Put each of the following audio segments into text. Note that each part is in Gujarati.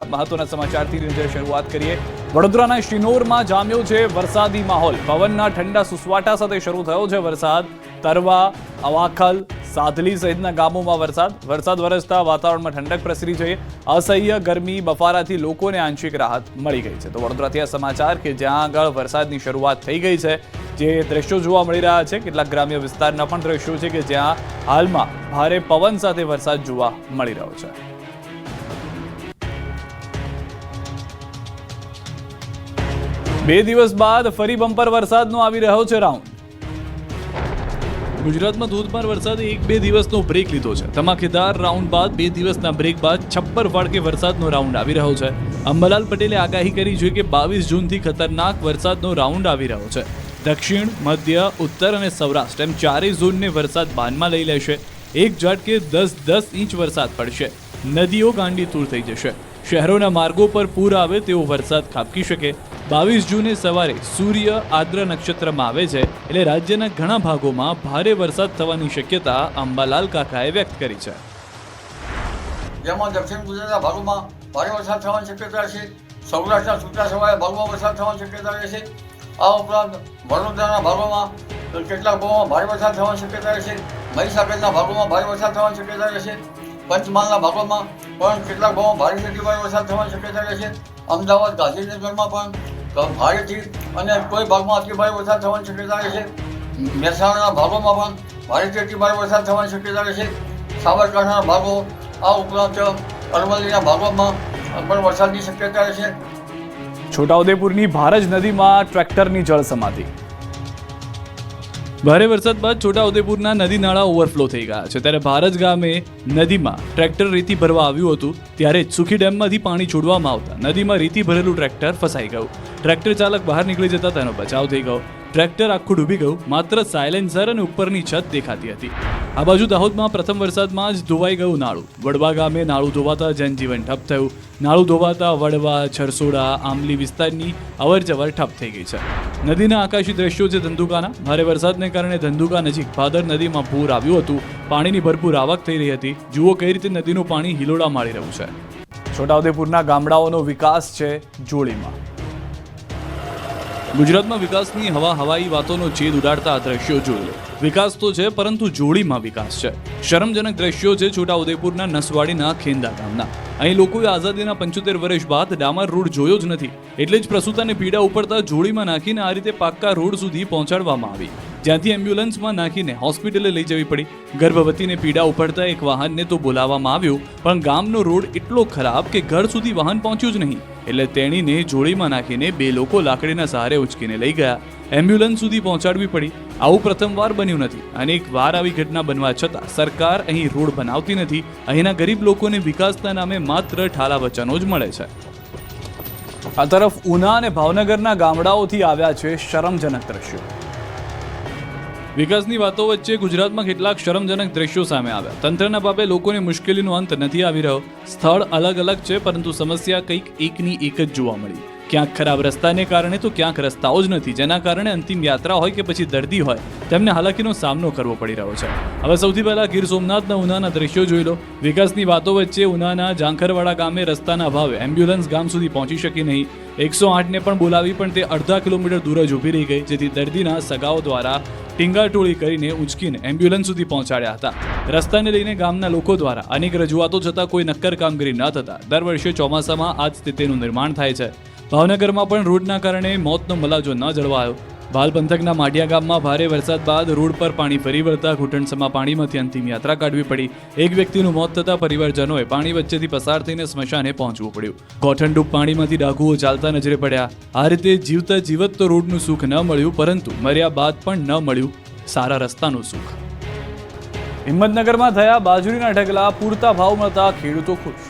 મહત્વના સમાચારથી નજર શરૂઆત કરીએ। વડોદરાના શિનોરમાં જામ્યો છે વરસાદી માહોલ। પવનના ઠંડા સુસવાટા સાથે શરૂ થયો છે વરસાદ। તરવા, અવાખલ, સાધલી સહિતના ગામોમાં વરસાદ વરસતા વાતાવરણમાં ઠંડક પ્રસરી છે। અસહ્ય ગરમી બફારાથી લોકોને આંશિક રાહત મળી ગઈ છે। તો વડોદરાથી આ સમાચાર કે જ્યાં આગળ વરસાદની શરૂઆત થઈ ગઈ છે, જે દ્રશ્યો જોવા મળી રહ્યા છે, કેટલાક ગ્રામ્ય વિસ્તારના પણ દ્રશ્યો છે કે જ્યાં હાલમાં ભારે પવન સાથે વરસાદ જોવા મળી રહ્યો છે। બે દિવસ બાદ ફરી બમ્પર વરસાદનો આવી રહ્યો છે રાઉન્ડ। ગુજરાતમાં ધોધમાર વરસાદે એક બે દિવસનો બ્રેક લીધો છે। ધમાકેદાર રાઉન્ડ બાદ બે દિવસના બ્રેક બાદ છપ્પર ફાળકે વરસાદનો રાઉન્ડ આવી રહ્યો છે। અંબાલાલ પટેલે આગાહી કરી છે કે 22 જૂનથી ખતરનાક વરસાદનો રાઉન્ડ આવી રહ્યો છે। દક્ષિણ, મધ્ય, ઉત્તર અને સૌરાષ્ટ્ર એમ ચારેય ઝોનને વરસાદ બાનમાં લઈ લેશે। એક ઝાટકે 10 ઇંચ વરસાદ પડશે। નદીઓ ગાંડીતુર થઈ જશે। શહેરોના માર્ગો પર પૂર આવે તેવો વરસાદ ખાબકી શકે। 22 જૂને સવારે સૂર્ય આદ્ર નક્ષત્રમાં આવે છે, એટલે રાજ્યના ઘણા ભાગોમાં ભારે વરસાદ થવાની શક્યતા અંબાલાલ કાકાએ વ્યક્ત કરી છે। જેમાં દક્ષિણ ગુજરાતના ભાગોમાં ભારે વરસાદ થવાની શક્યતા છે। સૌરાષ્ટ્રના છૂટાછવાયા ભાગોમાં વરસાદ થવાની શક્યતા રહેશે। આ ઉપરાંત વડોદરાના ભાગોમાં કેટલાક ભાગોમાં ભારે વરસાદ થવાની શક્યતા રહેશે। મહીસાગરના ભાગોમાં ભારે વરસાદ થવાની શક્યતા રહેશે। પંચમહાલના ભાગોમાં પણ કેટલાક ભાગોમાં ભારેથી ભારે વરસાદ થવાની શક્યતા રહેશે। અમદાવાદ, ગાંધીનગરમાં પણ ભારેથી અને કોઈ ભાગમાં અતિ ભારે વરસાદ થવાની શક્યતા રહેશે। મહેસાણાના ભાગોમાં પણ ભારેથી અતિ ભારે વરસાદ થવાની શક્યતા રહેશે। સાબરકાંઠાના ભાગો, આ ઉપરાંત અરવલ્લીના ભાગોમાં પણ વરસાદની શક્યતા રહેશે। છોટાઉદેપુરની ભારજ નદીમાં ટ્રેક્ટરની જળ સમાધિ। ભારે વરસાદ બાદ છોટાઉદેપુરના નદી નાળા ઓવરફ્લો થઈ ગયા છે, ત્યારે ભારજ ગામે નદીમાં ટ્રેક્ટર રેતી ભરવા આવ્યું હતું, ત્યારે જ સુખી ડેમમાંથી પાણી છોડવામાં આવતા નદીમાં રેતી ભરેલું ટ્રેક્ટર ફસાઈ ગયું। ટ્રેક્ટર ચાલક બહાર નીકળી જતા તેનો બચાવ થઈ ગયો। ટ્રેક્ટર આખું ડૂબી ગયું, માત્ર સાયલેન્સર અને ઉપરની છત દેખાતી હતી। આ બાજુ દાહોદમાં પ્રથમ વરસાદમાં જ ધોવાઈ ગયું નાળું। વડવા ગામે નાળું ધોવાતા જનજીવન ઠપ થયું। નાળું ધોવાતા વડવા, છરસોડા, આમલી વિસ્તારની અવરજવર ઠપ થઈ ગઈ છે। નદીના આકાશી દ્રશ્યો છે ધંધુકાના। ભારે વરસાદને કારણે ધંધુકા નજીક ભાદર નદીમાં પૂર આવ્યું હતું। પાણીની ભરપૂર આવક થઈ રહી હતી। જુઓ કઈ રીતે નદીનું પાણી હિલોડા મારી રહ્યું છે। છોટાઉદેપુરના ગામડાઓનો વિકાસ છે જોડીમાં। ગુજરાતમાં વિકાસની હવાઈ વાતોનો છેદ ઉડાડતા આ દ્રશ્યો જોઈ લો। વિકાસ તો છે, પરંતુ જોડીમાં વિકાસ છે। શરમજનક દ્રશ્યો છે છોટાઉદેપુરના નસવાડીના ખેંદા ગામના। અહીં લોકોએ આઝાદીના 75 વર્ષ બાદ ડામર રોડ જોયો જ નથી, એટલે જ પ્રસૂતાને પીડા ઉપડતા જોડીમાં નાખીને આ રીતે પાક્કા રોડ સુધી પહોંચાડવામાં આવી, જ્યાંથી એમ્બ્યુલન્સમાં નાખીને હોસ્પિટલે લઈ જવી પડી। ગર્ભવતીને પીડા ઉપડતા એક વાહનને તો બોલાવવામાં આવ્યું, પણ ગામનો રોડ એટલો ખરાબ કે ઘર સુધી વાહન પહોંચ્યું જ નહીં, એટલે તેણીને જોડીમાં નાખીને બે લોકો લાકડીના સહારે ઉચકીને લઈ ગયા। એમ્બ્યુલન્સ સુધી પહોંચાડવી પડી। આવું પ્રથમવાર બન્યું નથી। અનેક વાર આવી ઘટના બનવા છતાં સરકાર અહીં રોડ બનાવતી નથી। અહીંના ગરીબ લોકોને વિકાસના નામે માત્ર ઠાલા વચનો જ મળે છે। આ તરફ ઉના અને ભાવનગરના ગામડાઓથી આવ્યા છે શરમજનક દ્રશ્યો। વિકાસની વાતો વચ્ચે ગુજરાતમાં કેટલાક શરમજનક દ્રશ્યો સામે આવ્યા। તંત્રના પાપે લોકોને મુશ્કેલીનો અંત નથી આવી રહ્યો। સ્થળ અલગ અલગ છે, પરંતુ સમસ્યા કંઈક એકની એક જ જોવા મળી। ક્યાંક ખરાબ રસ્તાને કારણે તો ક્યાંક રસ્તાઓ જ નથી, જેના કારણે અંતિમ યાત્રા હોય કે પછી દર્દી હોય, તેમને હાલાકીનો સામનો કરવો પડી રહ્યો છે। હવે સૌથી પહેલા ગીર સોમનાથના ઉનાના દ્રશ્યો જોઈ લો। વિકાસની વાતો વચ્ચે ઉનાના ઝાંખરવાડા ગામે રસ્તાના અભાવે એમ્બ્યુલન્સ ગામ સુધી પહોંચી શકી નહીં। 108ને પણ બોલાવી, પણ તે અડધા કિલોમીટર દૂર જ ઊભી રહી ગઈ, જેથી દર્દીના સગાઓ દ્વારા ટીંગાટોળી કરીને ઉંચકીને એમ્બ્યુલન્સ સુધી પહોંચાડ્યા હતા। રસ્તાને લઈને ગામના લોકો દ્વારા અનેક રજૂઆતો છતાં કોઈ નક્કર કામગીરી ન થતા દર વર્ષે ચોમાસામાં આ જ સ્થિતિનું નિર્માણ થાય છે। ભાવનગરમાં પણ રોડના કારણે મોતનો મલાજો ન જળવાયો। ભાલ પંથકના માઢિયા ગામમાં ભારે વરસાદ બાદ રોડ પર પાણી ફરી વળતા ઘૂંટણસમા પાણીમાંથી અંતિમ યાત્રા કાઢવી પડી। એક વ્યક્તિનું મોત થતાં પરિવારજનોએ પાણી વચ્ચેથી પસાર થઈને સ્મશાને પહોંચવું પડ્યું। ગોઠણડૂબ પાણીમાંથી ડાકુઓ ચાલતા નજરે પડ્યા। આ રીતે જીવતા જીવત તો રોડનું સુખ ન મળ્યું, પરંતુ મર્યા બાદ પણ ન મળ્યું સારા રસ્તાનું સુખ। હિંમતનગરમાં થયા બાજરીના ઢગલા, પૂરતા ભાવ મળતા ખેડૂતો ખુશ।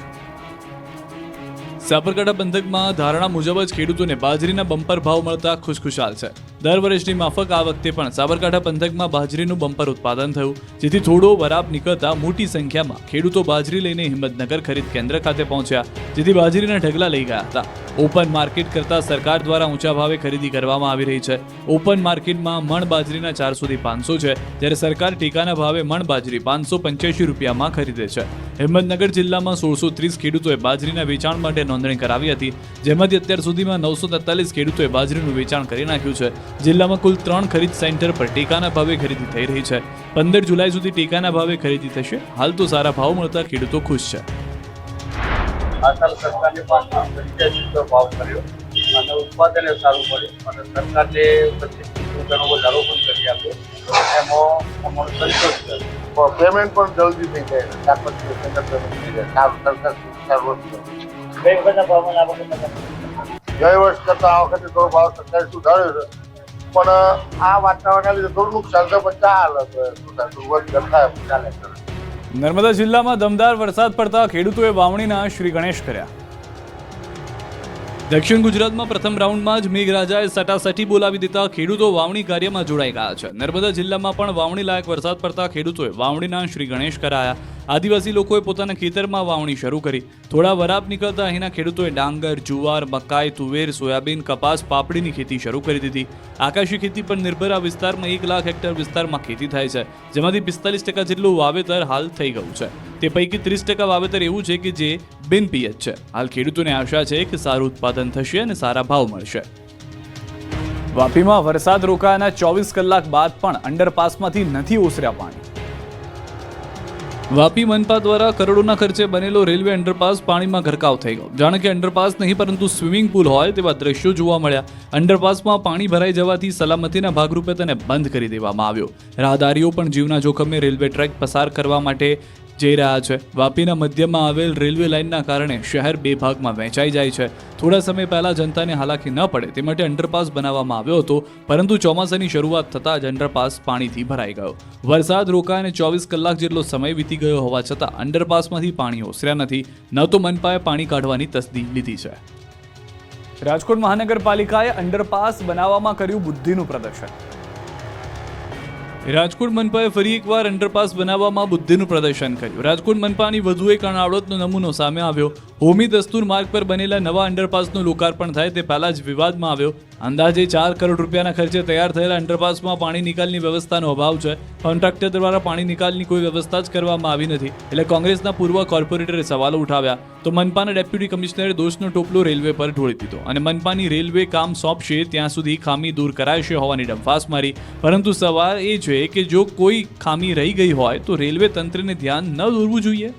સાબરકાંઠા પંથકમાં ધારણા મુજબ જ ખેડૂતોને બાજરીના બમ્પર ભાવ મળતા ખુશખુશાલ છે। દર વર્ષની માફક આ વખતે પણ સાબરકાંઠા પંથકમાં બાજરીનું બમ્પર ઉત્પાદન થયું, જેથી થોડો વરાપ નીકળતા મોટી સંખ્યામાં ખેડૂતો બાજરી લઈને હિંમતનગર ખરીદ કેન્દ્ર ખાતે પહોંચ્યા, જેથી બાજરીના ઢગલા લઈ ગયા હતા। ઓપન માર્કેટ કરતાં સરકાર દ્વારા ઊંચા ભાવે ખરીદી કરવામાં આવી રહી છે. ઓપન માર્કેટમાં મણ બાજરીના 400 થી 500 છે, જ્યારે સરકાર ટેકાના ભાવે મણ બાજરી 585 રૂપિયામાં ખરીદે છે. હિંમતનગર જિલ્લામાં 1630 ખેડૂતોએ બાજરીના વેચાણ માટે નોંધણી કરાવી હતી, જેમાંથી અત્યાર સુધીમાં 943 ખેડૂતોએ બાજરીનું વેચાણ કરી નાખ્યું છે. જિલ્લામાં કુલ 3 ખરીદ સેન્ટર પર ટેકાના ભાવે ખરીદી થઈ રહી છે. 15 જુલાઈ સુધી ટેકાના ભાવે ખરીદી થશે. હાલ તો સારા ભાવ મળતા ખેડૂતો ખુશ છે. આ સાલ સરકારની પાસે 85 ભાવ કર્યો અને ઉત્પાદન સારું પડ્યું અને સરકારને 25 રૂપિયાનો વધારો પણ કરી આપ્યો. એમાં અમારો સંતોષ છે. પેમેન્ટ પણ જલ્દી થઈ જાય, 4-5 દિવસની અંદર પેમેન્ટ થઈ જાય. સારું બે વખતના ભાવમાં આ વખતે ગઈ વર્ષ કરતાં આ વખતે થોડો ભાવ સરકારે સુધાર્યો છે, પણ આ વાતાવરણના લીધે થોડું નુકસાન છે, પણ ચાલે ચાલે. નર્મદા જિલ્લામાં દમદાર વરસાદ પડતા ખેડૂતોએ વાવણીના શ્રી ગણેશ કર્યા. દક્ષિણ ગુજરાતમાં પ્રથમ રાઉન્ડમાં જ મેઘરાજાએ સટાસટી બોલાવી દેતા ખેડૂતો વાવણી કાર્યમાં જોડાઈ ગયા છે. નર્મદા જિલ્લામાં પણ વાવણી લાયક વરસાદ પડતા ખેડૂતોએ વાવણીના શ્રી ગણેશ કરાયા. આદિવાસી લોકોએ પોતાના ખેતરમાં વાવણી શરૂ કરી. થોડા વરાપ નીકળતા અહીંના ખેડૂતોએ ડાંગર, જુવાર, મકાઈ, તુવેર, સોયાબીન, કપાસ, પાપડીની ખેતી શરૂ કરી દીધી. આકાશી ખેતી પર નિર્ભર આ વિસ્તારમાં 1 લાખ હેક્ટર વિસ્તારમાં ખેતી થાય છે, જેમાંથી 45% જેટલું વાવેતર હાલ થઈ ગયું છે. તે પૈકી 30% વાવેતર એવું છે કે જે બિનપિયત છે. હાલ ખેડૂતોને આશા છે કે સારું ઉત્પાદન થશે અને સારા ભાવ મળશે. વાપીમાં વરસાદ રોકાયાના 24 કલાક બાદ પણ અંડરપાસમાંથી નથી ઓસર્યા પાણી. વાપી મનપા દ્વારા કરોડોના ખર્ચે બનેલો રેલવે અંડરપાસ પાણીમાં ગરકાવ થઈ ગયો. જાણે કે અંડરપાસ નહીં પરંતુ સ્વિમિંગ પુલ હોય તેવા દ્રશ્યો જોવા મળ્યા. અંડરપાસમાં પાણી ભરાઈ જવાથી સલામતીના ભાગરૂપે તેને બંધ કરી દેવામાં આવ્યો. રાહદારીઓ પણ જીવના જોખમે રેલવે ટ્રેક પસાર કરવા માટે જઈ રહ્યા છે. વાપીના મધ્યમાં આવેલ રેલવે લાઇનના કારણે શહેર 2 ભાગમાં વહેંચાઈ જાય છે. થોડા સમય પહેલા જનતાને હાલાકી ન પડે તે માટે અંડરપાસ બનાવવામાં આવ્યો હતો, પરંતુ ચોમાસાની શરૂઆત થતાં જ અંડરપાસ પાણીથી ભરાઈ ગયો. વરસાદ રોકાઈને 24 કલાક જેટલો સમય વીતી ગયો હોવા છતાં અંડરપાસમાંથી પાણી ઓસર્યા નથી. ન તો મનપાએ પાણી કાઢવાની તસ્દી લીધી છે. રાજકોટ મહાનગરપાલિકાએ અંડરપાસ બનાવવામાં કર્યું બુદ્ધિનું પ્રદર્શન. રાજકોટ મનપાએ ફરી એકવાર અંડરપાસ બનાવવામાં બુદ્ધિનું પ્રદર્શન કર્યું. રાજકોટ મનપાની વધુ એક અનાવડતનો નમૂનો સામે આવ્યો. હોમી દસ્તુર માર્ગ પર બનેલા નવા અંડરપાસનું લોકાર્પણ થાય તે પહેલા જ વિવાદમાં આવ્યો. અંદાજે 4 કરોડ રૂપિયાના ખર્ચે તૈયાર થયેલા અંડરપાસમાં પાણી નિકાલની વ્યવસ્થાનો અભાવ છે. કોન્ટ્રાક્ટર દ્વારા પાણી નિકાલની કોઈ વ્યવસ્થા જ કરવામાં આવી નથી, એટલે કોંગ્રેસના પૂર્વ કોર્પોરેટરે સવાલો ઉઠાવ્યા. તો મનપાના ડેપ્યુટી કમિશનરે દોષનો ટોપલો રેલવે પર ઢોળી દીધો અને મનપાની રેલવે કામ સોંપશે ત્યાં સુધી ખામી દૂર કરાશે હોવાની ડંફાસ મારી. પરંતુ સવાલ એ છે કે જો કોઈ ખામી રહી ગઈ હોય તો રેલવે તંત્રને ધ્યાન ન દોરવું જોઈએ.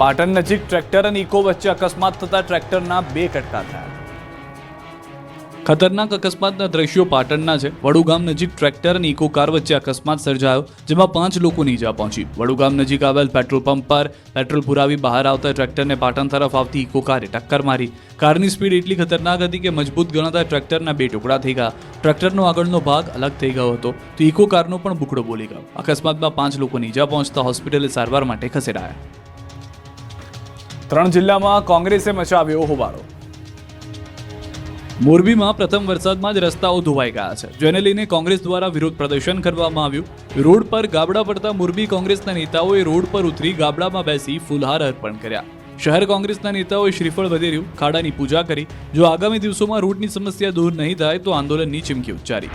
પાટણ નજીક ટ્રેક્ટર અને ઇકો વચ્ચે અકસ્માત થતા ટ્રેક્ટરના 2 કટકા થયા. ખતરનાક અકસ્માતના દ્રશ્યો પાટણના છે. વડુ ગામ નજીક ટ્રેક્ટર અને ઇકો કાર વચ્ચે અકસ્માત સર્જાયો, જેમાં 5 લોકોની ઈજા પહોંચી. વડુ ગામ નજીક આવેલ પેટ્રોલ પંપ પર પેટ્રોલ પુરાવી બહાર આવતા ટ્રેક્ટરને પાટણ તરફ આવતી ઇકો કારે ટક્કર મારી. કારની સ્પીડ એટલી ખતરનાક હતી કે મજબૂત ગણાતા ટ્રેક્ટરના 2 ટુકડા થઈ ગયા. ટ્રેક્ટરનો આગળનો ભાગ અલગ થઈ ગયો હતો, તો ઇકો કારનો પણ બુકડો બોલી ગયો. અકસ્માતમાં 5 લોકોની ઈજા પહોંચતા હોસ્પિટલે સારવાર માટે ખસેડાયા. 3 જિલ્લામાં કોંગ્રેસે મચાવ્યો હોબાળો. મોરબીમાં પ્રથમ વરસાદમાં જ રસ્તાઓ ધોવાઈ ગયા છે, જેને લઈને કોંગ્રેસ દ્વારા વિરોધ પ્રદર્શન કરવામાં આવ્યું. રોડ પર ગાબડા પડતા મોરબી કોંગ્રેસના નેતાઓએ રોડ પર ઉતરી ગાબડામાં બેસી ફૂલહાર અર્પણ કર્યા. શહેર કોંગ્રેસના નેતાઓએ શ્રીફળ વધેર્યું, ખાડાની પૂજા કરી. જો આગામી દિવસોમાં રોડની સમસ્યા દૂર નહીં થાય તો આંદોલનની ચીમકી ઉચ્ચારી.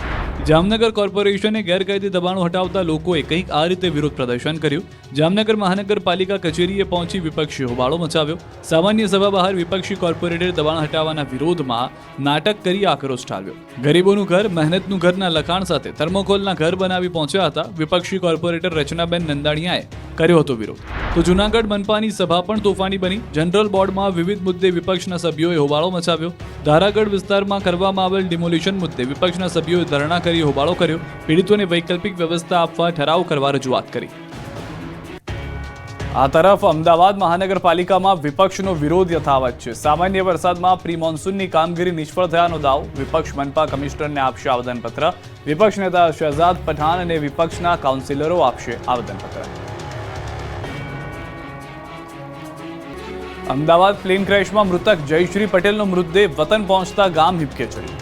જામનગર કોર્પોરેશને ગેરકાયદે દબાણો હટાવતા લોકોએ કંઈક આ રીતે વિરોધ પ્રદર્શન કર્યું. જામનગર મહાનગરપાલિકા કચેરીએ પહોંચી વિપક્ષી હોબાળો મચાવ્યો. સામાન્ય સભા બહાર વિપક્ષી કોર્પોરેટરે દબાણ હટાવવાના વિરોધમાં નાટક કરી આક્રોશ ઠાલવ્યો. ગરીબોનું ઘર, મહેનતનું ઘરના લખાણ સાથે થર્મોકોલના ઘર બનાવી પહોંચ્યા હતા વિપક્ષી કોર્પોરેટર રચનાબેન નંદાણીયાએ કર્યો હતો વિરોધ. તો જૂનાગઢ મનપાની સભા પણ તોફાની બની. જનરલ બોર્ડમાં વિવિધ મુદ્દે વિપક્ષના સભ્યોએ હોબાળો મચાવ્યો. ધારાગઢ વિસ્તારમાં કરવામાં આવેલ ડિમોલિશન મુદ્દે વિપક્ષના સભ્યોએ ધરણા કરી હોબાળો કર્યો. પીડિતોને વૈકલ્પિક વ્યવસ્થા આપવા ઠરાવ કરવા રજૂઆત કરી. આ તરફ અમદાવાદ મહાનગરપાલિકામાં વિપક્ષનો વિરોધ યથાવત છે. સામાન્ય વરસાદમાં પ્રી મોન્સૂનની કામગીરી નિષ્ફળ થયાનો દાવ. વિપક્ષ મનપા કમિશનરને આપશે આવેદનપત્ર. વિપક્ષ નેતા શહેજાદ પઠાણ અને વિપક્ષના કાઉન્સિલરો આપશે આવેદનપત્ર. અમદાવાદ પ્લેન ક્રેશમાં મૃતક જયશ્રી પટેલનો મૃતદેહ વતન પહોંચતા ગામ હિબકે ચડ્યું.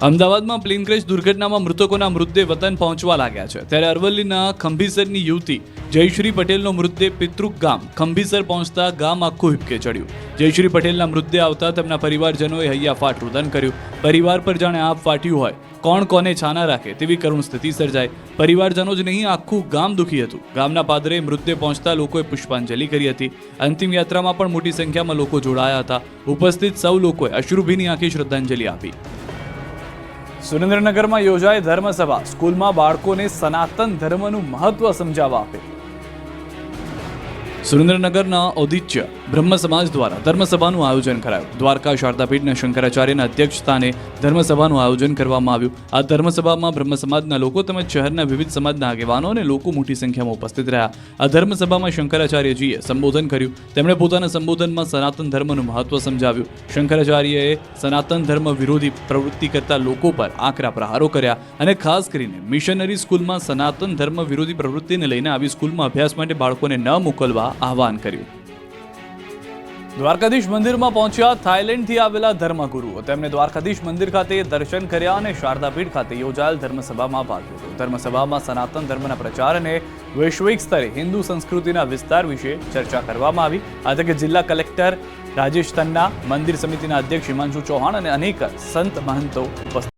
અમદાવાદમાં પ્લેન ક્રેશ દુર્ઘટનામાં મૃતકોના મૃતદેહ વતન પહોંચવા લાગ્યા છે, ત્યારે અરવલ્લીના ખંભીસરની યુવતી જયશ્રી પટેલનો મૃતદેહ પિતૃક ગામ ખંભીસર પહોંચતા ગામ આખું હિબકે ચડ્યું. જયશ્રી પટેલના મૃતદેહ આવતા તેમના પરિવારજનોએ હૈયાફાટ રુદન કર્યું. પરિવાર પર જાણે આપ ફાટ્યું હોય, કોણ કોને છાના રાખે તેવી કરુણ સ્થિતિ સર્જાઈ. પરિવારજનો જ નહીં, આખું ગામ દુઃખી હતું. ગામના પાદરે મૃતદેહ પહોંચતા લોકોએ પુષ્પાંજલિ કરી હતી. અંતિમ યાત્રામાં પણ મોટી સંખ્યામાં લોકો જોડાયા હતા. ઉપસ્થિત સૌ લોકોએ અશ્રુભીની આંખે શ્રદ્ધાંજલિ આપી. સુરેન્દ્રનગરમાં યોજાઈ ધર્મસભા, સ્કૂલમાં બાળકોને સનાતન ધર્મનું મહત્વ સમજાવવા આપે. સુરેન્દ્રનગરના ઔદિત્ય બ્રહ્મ સમાજ દ્વારા ધર્મસભાનું આયોજન કરાયું. દ્વારકા શારદાપીઠના શંકરાચાર્યના અધ્યક્ષસ્થાને ધર્મસભાનું આયોજન કરવામાં આવ્યું. આ ધર્મસભામાં બ્રહ્મ સમાજના લોકો તેમજ શહેરના વિવિધ સમાજના આગેવાનો અને લોકો મોટી સંખ્યામાં ઉપસ્થિત રહ્યા. આ ધર્મસભામાં શંકરાચાર્યજીએ સંબોધન કર્યું. તેમણે પોતાના સંબોધનમાં સનાતન ધર્મનું મહત્વ સમજાવ્યું. શંકરાચાર્યએ સનાતન ધર્મ વિરોધી પ્રવૃત્તિ કરતા લોકો પર આકરા પ્રહારો કર્યા અને ખાસ કરીને મિશનરી સ્કૂલમાં સનાતન ધર્મ વિરોધી પ્રવૃત્તિને લઈને આવી સ્કૂલમાં અભ્યાસ માટે બાળકોને ન મોકલવા આહવાન કર્યું. દ્વારકાધીશ મંદિરમાં પહોંચ્યા થાઈલેન્ડથી આવેલા ધર્મગુરુઓ. તેમણે દ્વારકાધીશ મંદિર ખાતે દર્શન કર્યા અને શારદાપીઠ ખાતે યોજાયેલ ધર્મસભામાં ભાગ લીધો. ધર્મસભામાં સનાતન ધર્મના પ્રચાર અને વૈશ્વિક સ્તરે હિન્દુ સંસ્કૃતિના વિસ્તાર વિશે ચર્ચા કરવામાં આવી. આ તકે જિલ્લા કલેક્ટર રાજેશ તન્ના, મંદિર સમિતિના અધ્યક્ષ હિમાંશુ ચૌહાણ અને અનેક સંત મહંતો ઉપસ્થિત